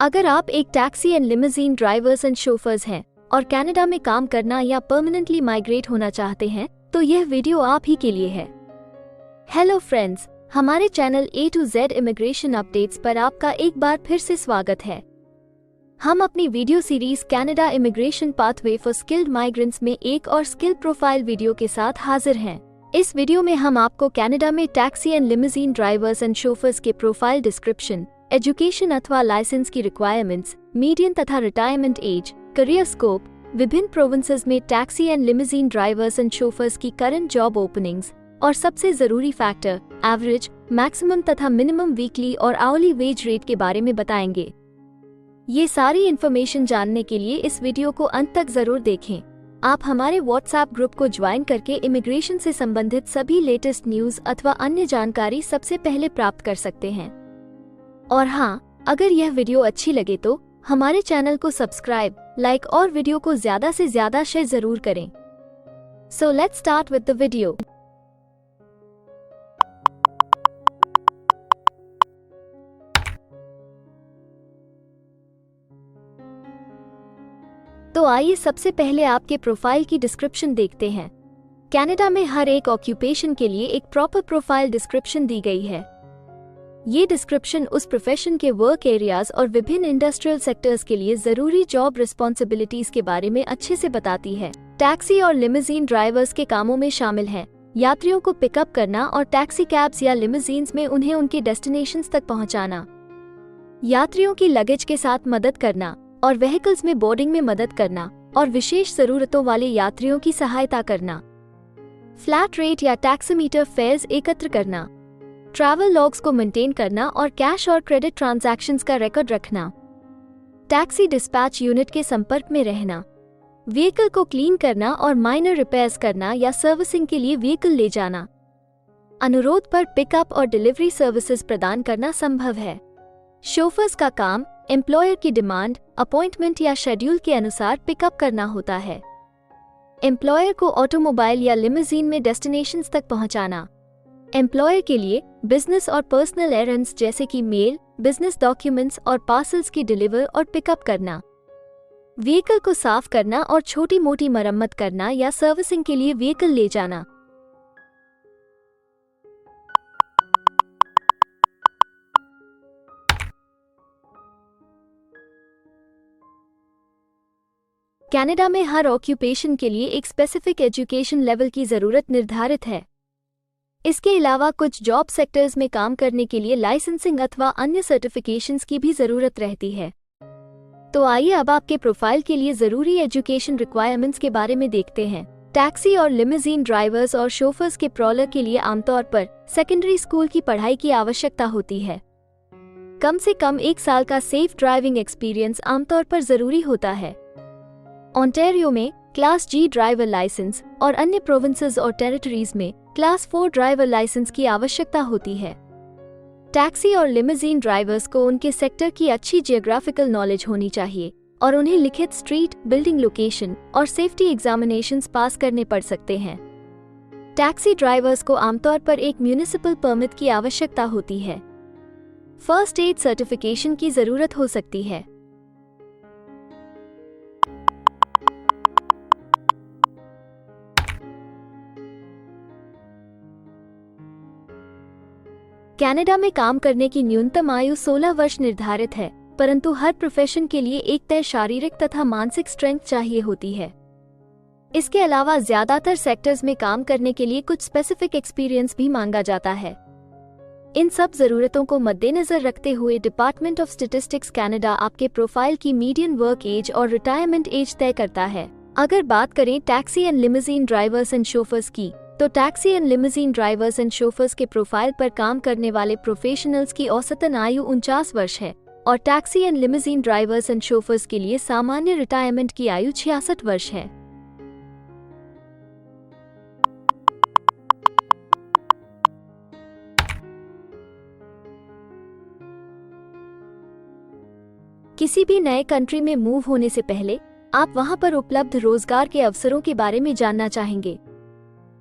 अगर आप एक taxi and limousine drivers and chauffeurs हैं और कनाडा में काम करना या परमानेंटली माइग्रेट होना चाहते हैं तो यह वीडियो आप ही के लिए है। हेलो फ्रेंड्स, हमारे channel A to Z immigration updates पर आपका एक बार फिर से स्वागत है। हम अपनी video series Canada immigration pathway for skilled migrants में एक और स्किल प्रोफाइल वीडियो के साथ हाजिर हैं। इस वीडियो में हम आपको कनाडा में taxi and limousine drivers and chauffeurs के प्रोफाइल डिस्क्रिप्शन, एजुकेशन अथवा लाइसेंस की रिक्वायरमेंट्स, मीडियन तथा रिटायरमेंट एज, करियर स्कोप, विभिन्न प्रोविंसेस में taxi and limousine drivers and chauffeurs की करंट जॉब ओपनिंग्स और सबसे जरूरी फैक्टर एवरेज, मैक्सिमम तथा मिनिमम वीकली और आवरली वेज रेट के बारे में बताएंगे। ये सारी इन्फॉर्मेशन जानने के लिए इस वीडियो को अंत तक जरूर देखें। आप हमारे व्हाट्सएप ग्रुप को ज्वाइन करके इमिग्रेशन से संबंधित सभी लेटेस्ट न्यूज अथवा अन्य जानकारी सबसे पहले प्राप्त कर सकते हैं। और हाँ, अगर यह वीडियो अच्छी लगे तो हमारे चैनल को सब्सक्राइब, लाइक और वीडियो को ज्यादा से ज्यादा शेयर जरूर करें। So let's start with the video. तो आइए सबसे पहले आपके प्रोफाइल की डिस्क्रिप्शन देखते हैं। कनाडा में हर एक ऑक्यूपेशन के लिए एक प्रॉपर प्रोफाइल डिस्क्रिप्शन दी गई है। ये डिस्क्रिप्शन उस प्रोफेशन के वर्क एरियाज और विभिन्न इंडस्ट्रियल सेक्टर्स के लिए जरूरी जॉब रिस्पॉन्सिबिलिटीज के बारे में अच्छे से बताती है। टैक्सी और लिमोजीन ड्राइवर्स के कामों में शामिल हैं यात्रियों को पिकअप करना और टैक्सी कैब्स या लिमोजीन्स में उन्हें उनके डेस्टिनेशंस तक पहुंचाना, यात्रियों की लगेज के साथ मदद करना और व्हीकल्स में बोर्डिंग में मदद करना और विशेष जरूरतों वाले यात्रियों की सहायता करना, फ्लैट रेट या टैक्सीमीटर फेयर्स एकत्र करना, ट्रैवल लॉग्स को मेंटेन करना और कैश और क्रेडिट ट्रांजैक्शंस का रिकॉर्ड रखना, टैक्सी डिस्पैच यूनिट के संपर्क में रहना, व्हीकल को क्लीन करना और माइनर रिपेयर्स करना या सर्विसिंग के लिए व्हीकल ले जाना। अनुरोध पर पिकअप और डिलीवरी सर्विसेज प्रदान करना संभव है। शोफर्स का काम एम्प्लॉयर की डिमांड, अपॉइंटमेंट या शेड्यूल के अनुसार पिकअप करना होता है। एम्प्लॉयर को ऑटोमोबाइल या लिमोजीन में डेस्टिनेशंस तक पहुंचाना। एम्प्लॉयर के लिए बिजनेस और पर्सनल एरेंड्स जैसे कि मेल, बिजनेस डॉक्यूमेंट्स और पार्सल्स की डिलीवर और पिकअप करना। व्हीकल को साफ करना और छोटी मोटी मरम्मत करना या सर्विसिंग के लिए व्हीकल ले जाना। कनाडा में हर ऑक्यूपेशन के लिए एक स्पेसिफिक एजुकेशन लेवल की जरूरत निर्धारित है। इसके अलावा कुछ जॉब सेक्टर्स में काम करने के लिए लाइसेंसिंग अथवा अन्य सर्टिफिकेशंस की भी जरूरत रहती है। तो आइए अब आपके प्रोफाइल के लिए जरूरी एजुकेशन रिक्वायरमेंट्स के बारे में देखते हैं। टैक्सी और लिमोजीन ड्राइवर्स और शोफर्स के प्रॉलर के लिए आमतौर पर सेकेंडरी स्कूल की पढ़ाई की आवश्यकता होती है। कम से कम 1 साल का सेफ ड्राइविंग एक्सपीरियंस आमतौर पर जरूरी होता है। ओंटारियो में क्लास G ड्राइवर लाइसेंस और अन्य प्रोविंसेस और टेरिटरीज में क्लास 4 ड्राइवर लाइसेंस की आवश्यकता होती है। टैक्सी और लिमोजीन ड्राइवर्स को उनके सेक्टर की अच्छी जियोग्राफिकल नॉलेज होनी चाहिए और उन्हें लिखित स्ट्रीट, बिल्डिंग लोकेशन और सेफ्टी एग्जामिनेशंस पास करने पड़ सकते हैं। टैक्सी ड्राइवर्स को आमतौर पर एक म्युनिसिपल परमिट की आवश्यकता होती है। फर्स्ट एड सर्टिफिकेशन की जरूरत हो सकती है। कनाडा में काम करने की न्यूनतम आयु 16 वर्ष निर्धारित है, परंतु हर प्रोफेशन के लिए एक तय शारीरिक तथा मानसिक स्ट्रेंथ चाहिए होती है। इसके अलावा ज्यादातर सेक्टर्स में काम करने के लिए कुछ स्पेसिफिक एक्सपीरियंस भी मांगा जाता है। इन सब जरूरतों को मद्देनजर रखते हुए डिपार्टमेंट ऑफ स्टैटिस्टिक्स कनाडा आपके प्रोफाइल की मीडियन वर्क एज और रिटायरमेंट एज तय करता है। अगर बात करें taxi and limousine drivers and chauffeurs की, तो taxi and limousine drivers and chauffeurs के प्रोफाइल पर काम करने वाले प्रोफेशनल्स की औसतन आयु 49 वर्ष है और taxi and limousine drivers and chauffeurs के लिए सामान्य रिटायरमेंट की आयु 66 वर्ष है। किसी भी नए कंट्री में मूव होने से पहले आप वहां पर उपलब्ध रोजगार के अवसरों के बारे में जानना चाहेंगे।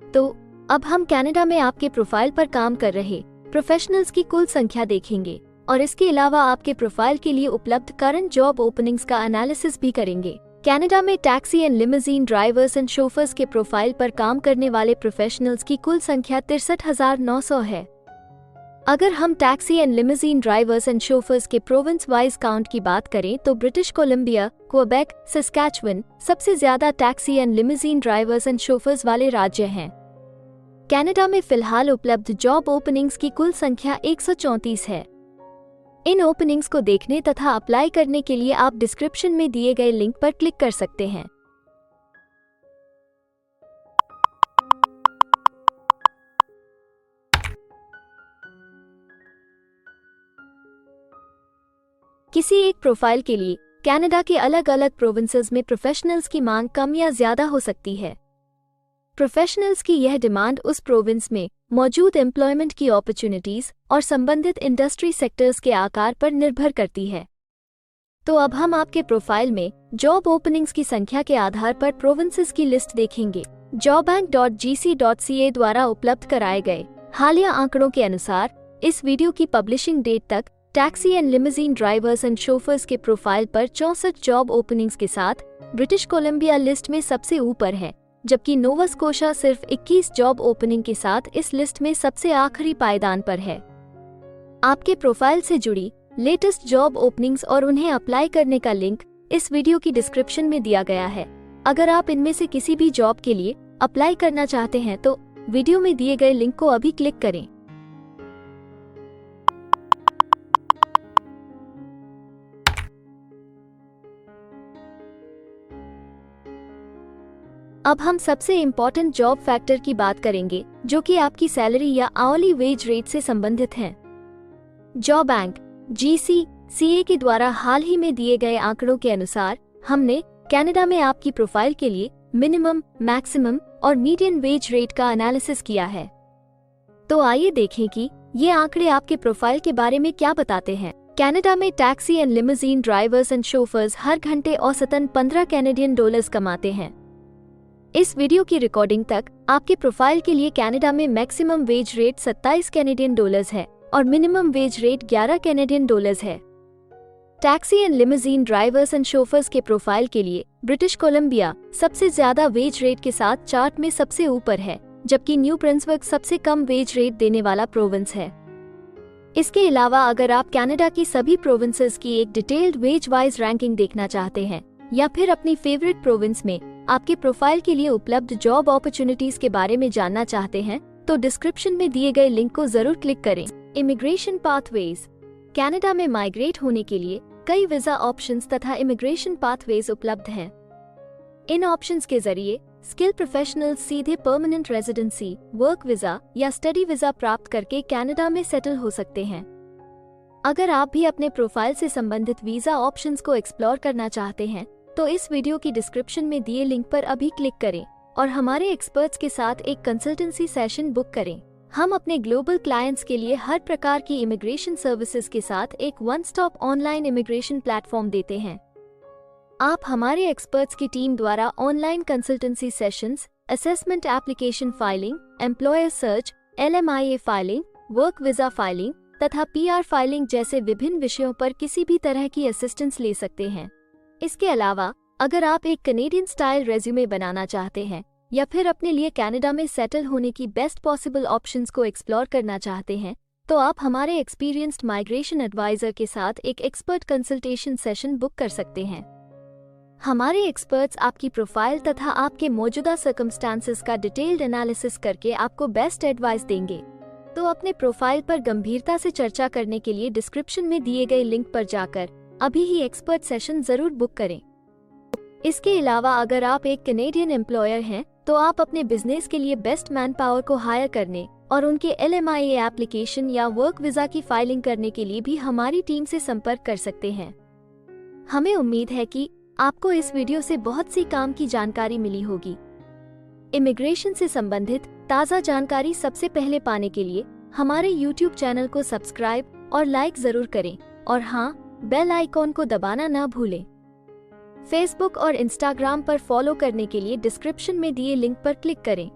तो अब हम कनाडा में आपके प्रोफाइल पर काम कर रहे प्रोफेशनल्स की कुल संख्या देखेंगे। और इसके अलावा आपके प्रोफाइल के लिए उपलब्ध करंट जॉब ओपनिंग्स का एनालिसिस भी करेंगे। कनाडा में taxi and limousine drivers and chauffeurs के प्रोफाइल पर काम करने वाले प्रोफेशनल्स की कुल संख्या 63,900 है। अगर हम taxi and limousine drivers and chauffeurs के प्रोविंस वाइज काउंट की बात करें तो ब्रिटिश कोलंबिया, क्वेबेक, सस्कैचुअन सबसे ज्यादा taxi and limousine drivers and chauffeurs वाले राज्य हैं। कनाडा में फिलहाल उपलब्ध जॉब ओपनिंग्स की कुल संख्या 134 है। इन ओपनिंग्स को देखने तथा अप्लाई करने के लिए आप डिस्क्रिप्शन में दिए गए लिंक पर क्लिक कर सकते हैं। किसी एक प्रोफाइल के लिए कनाडा के अलग अलग प्रोविंसेस में प्रोफेशनल्स की मांग कम या ज्यादा हो सकती है। प्रोफेशनल्स की यह डिमांड उस प्रोविंस में मौजूद एम्प्लॉयमेंट की अपॉर्चुनिटीज और संबंधित इंडस्ट्री सेक्टर्स के आकार पर निर्भर करती है। तो अब हम आपके प्रोफाइल में जॉब ओपनिंग्स की संख्या के आधार पर प्रोविंसेस की लिस्ट देखेंगे। jobbank.gc.ca द्वारा उपलब्ध कराए गए हालिया आंकड़ों के अनुसार इस वीडियो की पब्लिशिंग डेट तक taxi and limousine drivers and chauffeurs के प्रोफाइल पर 64 जॉब ओपनिंग्स के साथ ब्रिटिश कोलंबिया लिस्ट में सबसे ऊपर है, जबकि नोवा स्कोशा सिर्फ 21 जॉब ओपनिंग के साथ इस लिस्ट में सबसे आखिरी पायदान पर है। आपके प्रोफाइल से जुड़ी लेटेस्ट जॉब ओपनिंग्स और उन्हें अप्लाई करने का लिंक इस वीडियो की डिस्क्रिप्शन में दिया गया है। अगर आप इनमें से किसी भी जॉब के लिए अप्लाई करना चाहते हैं तो वीडियो में दिए गए लिंक को अभी क्लिक करें। अब हम सबसे इम्पोर्टेंट जॉब फैक्टर की बात करेंगे, जो कि आपकी सैलरी या आवरली वेज रेट से संबंधित हैं। जॉबबैंक (GC.CA) के द्वारा हाल ही में दिए गए आंकड़ों के अनुसार हमने कनाडा में आपकी प्रोफाइल के लिए मिनिमम, मैक्सिमम और मीडियन वेज रेट का एनालिसिस किया है। तो आइए देखें कि ये आंकड़े आपके प्रोफाइल के बारे में क्या बताते हैं। कनाडा में taxi and limousine drivers and chauffeurs हर घंटे औसतन 15 कैनेडियन डॉलर्स कमाते हैं। इस वीडियो की रिकॉर्डिंग तक आपके प्रोफाइल के लिए कनाडा में maximum wage rate 27 Canadian dollars है और minimum wage rate 11 Canadian dollars है। Taxi and limousine drivers and chauffeurs के प्रोफाइल के लिए ब्रिटिश कोलंबिया सबसे ज्यादा वेज रेट के साथ चार्ट में सबसे ऊपर है, जबकि न्यू ब्रंसविक सबसे कम वेज रेट देने वाला प्रोविंस है। इसके अलावा अगर आप कनाडा की सभी प्रोविंसेस की एक डिटेल्ड वेज वाइज रैंकिंग देखना चाहते हैं या फिर अपनी फेवरेट प्रोविंस में आपके प्रोफाइल के लिए उपलब्ध जॉब अपॉर्चुनिटीज के बारे में जानना चाहते हैं तो डिस्क्रिप्शन में दिए गए लिंक को जरूर क्लिक करें। Immigration pathways. कनाडा में माइग्रेट होने के लिए कई वीजा ऑप्शंस तथा इमिग्रेशन पाथवेज उपलब्ध हैं। इन ऑप्शंस के जरिए स्किल प्रोफेशनल्स सीधे परमानेंट रेजिडेंसी, वर्क वीजा या स्टडी वीजा प्राप्त करके कनाडा में सेटल हो सकते हैं। अगर आप भी अपने प्रोफाइल से संबंधित वीजा ऑप्शंस को एक्सप्लोर करना चाहते हैं तो इस वीडियो की डिस्क्रिप्शन में दिए लिंक पर अभी क्लिक करें और हमारे एक्सपर्ट्स के साथ एक कंसल्टेंसी सेशन बुक करें। हम अपने ग्लोबल क्लाइंट्स के लिए हर प्रकार की इमिग्रेशन सर्विसेज के साथ एक one stop online immigration platform देते हैं। आप हमारे एक्सपर्ट्स की टीम द्वारा online consultancy sessions, assessment application filing, employer search, LMIA filing, work visa filing तथा PR फाइलिंग जैसे विभिन्न विषयों पर किसी भी तरह की असिस्टेंस ले सकते हैं। इसके अलावा अगर आप एक कनेडियन स्टाइल रेज्यूमे बनाना चाहते हैं या फिर अपने लिए कनाडा में सेटल होने की बेस्ट पॉसिबल ऑप्शंस को एक्सप्लोर करना चाहते हैं तो आप हमारे एक्सपीरियंस्ड माइग्रेशन एडवाइजर के साथ एक एक्सपर्ट कंसल्टेशन सेशन बुक कर सकते हैं। हमारे एक्सपर्ट्स आपकी प्रोफाइल तथा आपके मौजूदा सर्कमस्टांसेस का डिटेल्ड एनालिसिस करके आपको बेस्ट एडवाइस देंगे। तो अपने प्रोफाइल पर गंभीरता से चर्चा करने के लिए डिस्क्रिप्शन में दिए गए लिंक पर जाकर अभी ही एक्सपर्ट सेशन जरूर बुक करें। इसके अलावा अगर आप एक कनेडियन एम्प्लॉयर हैं तो आप अपने बिजनेस के लिए बेस्ट मैन पावर को हायर करने और उनके LMIA एप्लीकेशन या वर्क वीजा की फाइलिंग करने के लिए भी हमारी टीम से संपर्क कर सकते हैं। हमें उम्मीद है कि आपको इस वीडियो से बहुत सी काम की जानकारी मिली होगी। इमिग्रेशन से संबंधित ताज़ा जानकारी सबसे पहले पाने के लिए हमारे YouTube चैनल को सब्सक्राइब और लाइक जरूर करें और हाँ, बेल आइकॉन को दबाना ना भूलें। फेसबुक और इंस्टाग्राम पर फॉलो करने के लिए डिस्क्रिप्शन में दिए लिंक पर क्लिक करें।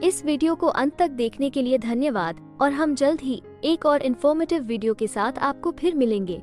इस वीडियो को अंत तक देखने के लिए धन्यवाद और हम जल्द ही एक और इन्फॉर्मेटिव वीडियो के साथ आपको फिर मिलेंगे।